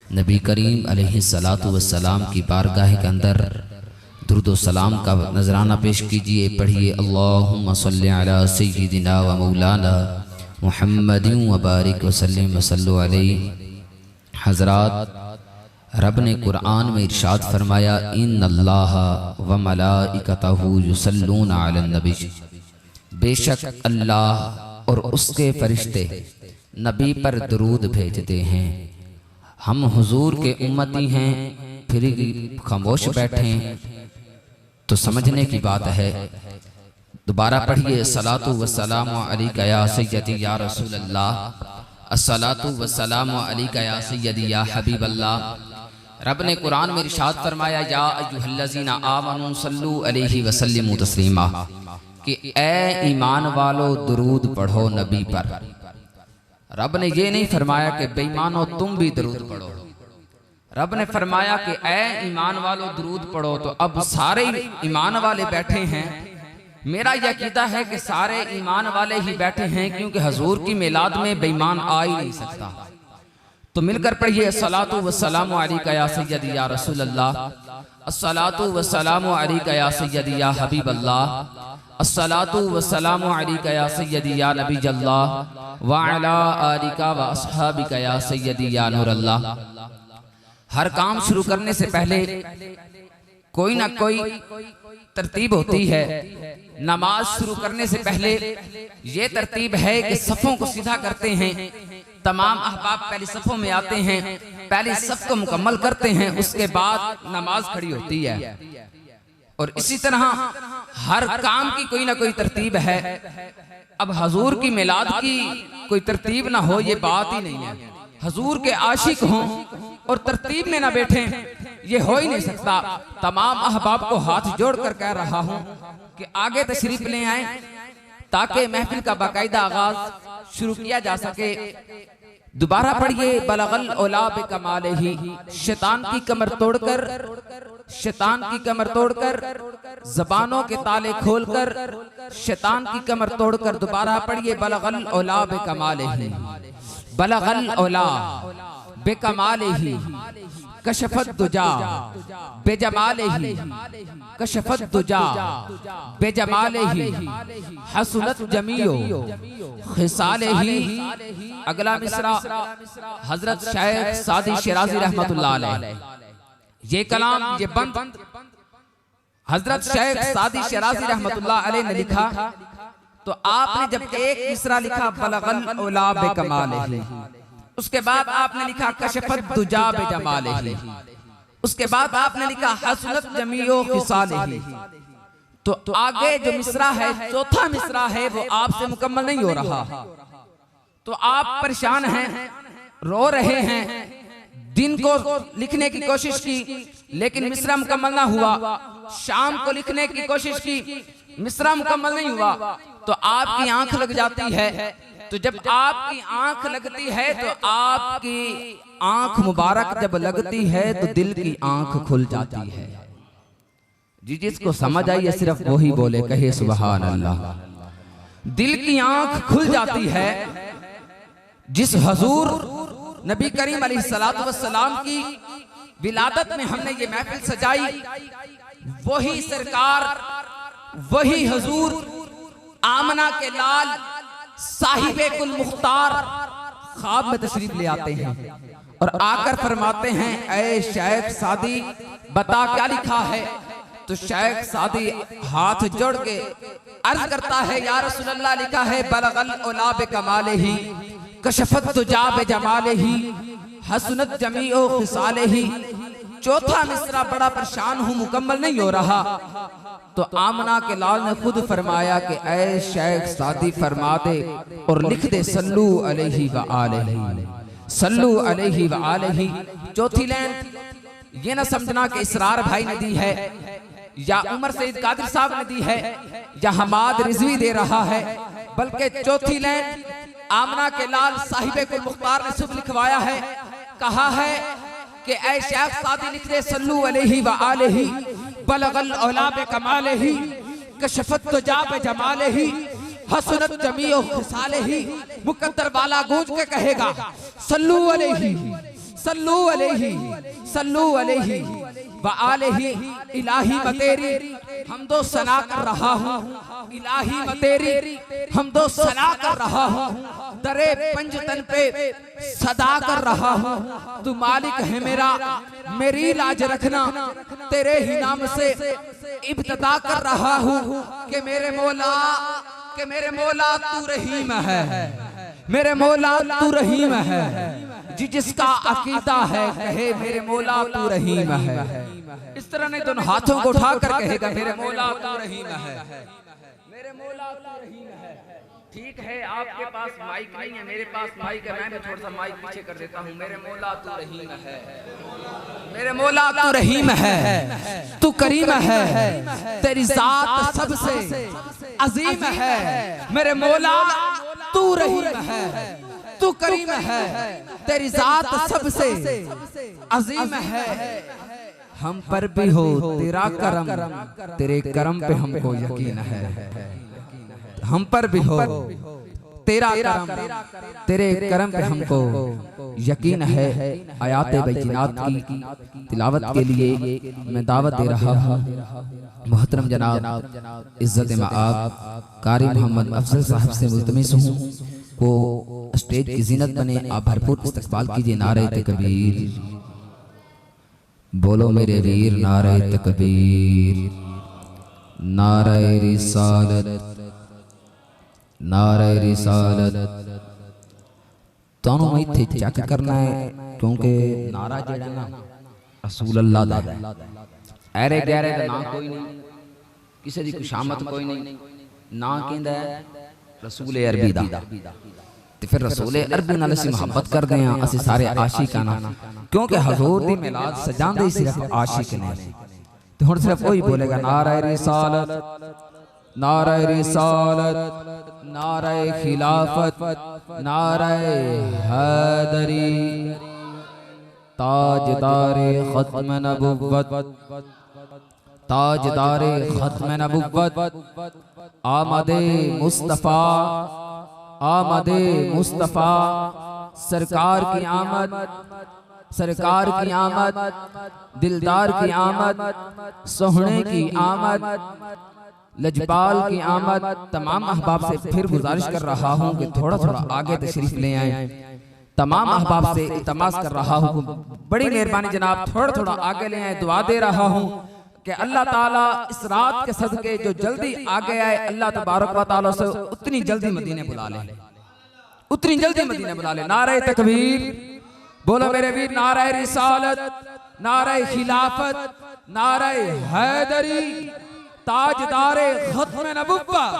नबी करीम अलैहिस्सलातु वस्सलाम की बारगाह के अंदर दुरूद व सलाम का नजराना पेश कीजिए। पढ़िए अल्लाहुम्मा सल्लि अला सय्यिदिना व मौलाना मुहम्मदिन व बारिक व सल्लिम व सल्लु अलैहि। हज़रात, रब ने कुरान में इरशाद फरमाया, इन्नल्लाह व मलाइकतहु युसल्लूना अलन नबी। बेशक अल्लाह और उसके फरिश्ते नबी पर दुरूद भेजते हैं। हम हुजूर के उम्मती हैं, फिर खामोश बैठे तो समझने की बात है। दोबारा पढ़िए, सलातु व सलामु अलैका या सय्यदी या रसूल अल्लाह, अस्सलातु व सलामु अलैका या सय्यदी या हबीब अल्लाह। रब ने कुरान में इरशाद फरमाया, या अय्युहल्लज़ीना आमनू सल्लु अलैहि व सल्लिमू तस्लीमा, कि ए ईमान वालो दुरूद पढ़ो नबी पर। रब ने ये नहीं फरमाया कि बेईमानो तुम भी दुरूद पढ़ो। रब ने फरमाया कि ए ईमान वालो दुरूद पढ़ो। तो अब सारे ईमान वाले बैठे हैं। मेरा यह अकीदा है कि सारे ईमान वाले ही बैठे हैं, क्योंकि हजूर की मिलाद में बेईमान आ ही नहीं सकता। तो मिलकर पढ़िए, अस्सलातु व सलामु अलैका या सय्यदी या रसूल अल्लाह, अस्सलातु व सलामु अलैका या सय्यदी या हबीब अल्लाह, अस्सलातु व सलामु अलैका या सय्यदी या नबी अल्लाह व अला आलिका व अस्हाबिका या सय्यदी या नूर अल्लाह। हर काम शुरू करने से पहले कोई ना कोई तरतीब होती है। नमाज शुरू करने से पहले ये तरतीब है कि सफ़ों को सीधा करते हैं। तमाम अहबाब पहले सफ़ों में आते हैं, पहले सफ़ को मुकम्मल करते हैं, उसके बाद नमाज खड़ी होती है। और इसी तरह हर काम की कोई ना कोई तरतीब है। अब हजूर की मिलाद की कोई तरतीब ना हो, ये बात ही नहीं है। हजूर के आशिक हों और तरतीब में ना बैठे, ये हो ही नहीं सकता। तमाम अहबाब को हाथ जोड़कर कह रहा हूं कि आगे तशरीफ ले आए, ताकि महफिल का बाकायदा आगाज शुरू किया जा सके। दोबारा पढ़िए, बलगल औला बिकमालिही, शैतान की कमर तोड़कर, शैतान की कमर तोड़कर, जबानों के ताले खोलकर, शैतान की कमर तोड़कर। दोबारा पढ़िए, बलगल औला बिकमालिही, बलगल औला बिकमालिही, कशफत दुजा बेजमालिही, कशफत दुजा बेजमालिही, हसनत जमीओ खिसालिही। अगला मिसरा हजरत शेख सादी शिराजी रहमतुल्लाह अलैह। ये कलाम, ये बंद हजरत शेख सादी शिराजी रहमतुल्लाह अलैह ने लिखा। तो आपने जब एक मिसरा लिखा बलगल औला बिकमालिही, उसके बाद आपने लिखा कशफत दुजा बेजमालिही, उसके बाद आपने लिखा हसनत जमीओ खिसालिही। तो आगे जो मिसरा है, चौथा मिसरा है, वो आपसे मुकम्मल नहीं हो रहा। तो आप परेशान हैं, रो रहे हैं। दिन को लिखने की कोशिश की, लेकिन मिसरा मुकम्मल ना हुआ। शाम को लिखने की कोशिश की, मिसरा मुकम्मल नहीं हुआ। तो आपकी आंख लग जाती है। तो जब आपकी आंख लगती है, तो आपकी आंख मुबारक जब लगती है, तो दिल की आंख खुल जाती है। जी, जिसको समझ आई है सिर्फ वही बोले, कहे सुभान अल्लाह। दिल की आंख खुल जाती है। जिस हजूर नबी करीम अलैहिस्सलातु वस्सलाम की विलादत में हमने ये महफिल सजाई, वही सरकार, वही हजूर आमना के लाल साहिबे कुल मुख्तार ख्वाब में तशरीफ ले आते हैं और आकर फरमाते हैं, ऐ शेख सादी बता क्या लिखा है। तो शेख सादी हाथ जोड़ के अर्ज करता है, या रसूल अल्लाह, लिखा है बलगल औला बिकमालिही, कशफत दुजा बेजमालिही, हसनत जमीओ खिसालिही। चौथा मिसरा बड़ा परेशान हूं, मुकम्मल नहीं हो रहा। तो आमना के लाल ने खुद फरमाया कि ऐ शेख सादी फरमा दे और लिख दे सल्लू अलैहि व आलिही, सल्लू अलैहि व आलिही। चौथी लाइन ये ना समझना कि इसरार भाई ने दी है, या उमर सईद कादिर साहब ने दी है, या हमाद रिजवी दे रहा है, बल्कि चौथी लाइन आमना के लाल साहिबे कुल मुख्तार ने खुद लिखवाया है। कहा है कि ऐ शेख सादी लिख दे सल्लू अलैहि व आलिही, बलगल औला बिकमालिही, कशफत दुजा बेजमालिही, हसनत जमीओ खिसालिही। मुकद्दर वाला गूंज के कहेगा सल्लू अलैहि, सल्लू अलैहि व आलिहि इलाही मतेरी हमदो सना कर रहा हूँ, इलाही मतेरी हमदो सना कर रहा हूँ, दरे पंजतन पे सदा कर रहा हूँ। तू मालिक है मेरा, मेरी लाज रखना, तेरे ही नाम से इब्तिदा कर रहा हूँ कि मेरे मौला तू रहीम है, मेरे मौला तू रहीम है। जिसका अकीदा है कहे मेरे मौला तू रहीम है। इस तरह ने दोनों हाथों को उठा कर कहेगा मेरे मौला तू रहीम है, मेरे मौला तू रहीम है। ठीक है, आपके पास माइक नहीं है, मेरे पास माइक है, मैं भी थोड़ा सा माइक पीछे कर देता हूँ। मेरे मौला तू रहीम है, मेरे मौला तू रहीम है, तू करीम है, तेरी जात सबसे अजीम है। मेरे मौला तू रहीम है, तू करीम है, तेरी जात सबसे अजीम है। हम पर भी हो तेरा करम, तेरे करम पे हमको यकीन है। हम पर भी हो तेरा करम, तेरे करम पे हमको यकीन है। आयात बैजिनात की तिलावत के लिए मैं दावत दे रहा हूँ। मोहतरम जनाब इज्जत मआब कारी मोहम्मद अफजल साहब से मुल्तमिस हूँ वो स्टेज की जीनत बने, आप भरपूर इस्तकबाल कीजिए। नारे तकबीर बोलो मेरे वीर, नारे तकबीर, नारे रिसालत, नारे रिसालत। ਤੁਹਾਨੂੰ ਇੱਥੇ ਚੈੱਕ ਕਰਨਾ ਹੈ ਕਿਉਂਕਿ ਨਾਰਾ ਜਿਹੜਾ ਨਾ ਰਸੂਲ ਅੱਲਾਹ ਦਾ ਹੈ। ਐਰੇ ਗੈਰੇ ਦਾ ਨਾਂ ਕੋਈ ਨਹੀਂ, ਕਿਸੇ ਦੀ ਕੁਸ਼ਾਮਤ ਕੋਈ ਨਹੀਂ, ਨਾਂ ਕਹਿੰਦਾ रसूल अरबी दा। ते फिर रसूल अरबी नाल असीं मुहब्बत करदे हां, असीं सारे आशिकाना, क्योंकि हजूर दी मिलाद सजांदे सिर्फ आशिक ने। ते हुण सिर्फ वही बोलेगा नारा रिसालत, नारा रिसालत, नारा खिलाफत, नारा हैदरी, ताजदारे खत्म नबुव्वत, ताजदारे खत्म नबुव्वत, आमदे मुस्तफ़ा, आमदे मुस्तफ़ा, सरकार की आमद, सरकार की आमद, दिलदार की आमद, सोहने की आमद, लजपाल की आमद। तमाम अहबाब से फिर गुजारिश कर रहा हूँ कि थोड़ा थोड़ा आगे तशरीफ ले आए। तमाम अहबाब से इल्तमास कर रहा हूँ, बड़ी मेहरबानी जनाब थोड़ा थोड़ा आगे ले आए। दुआ दे रहा हूँ कि अल्लाह ताला इस रात के सदके जो जल्दी आगे आए, अल्लाह तबारक व तआला से उतनी जल्दी मदीने बुला ले, उतनी जल्दी मदीने बुला ले। नारे तकबीर बोलो मेरे वीर, नारे रिसालत, नारे खिलाफत, नारे हैदरी, ताजदारे खत्म नबुव्वत।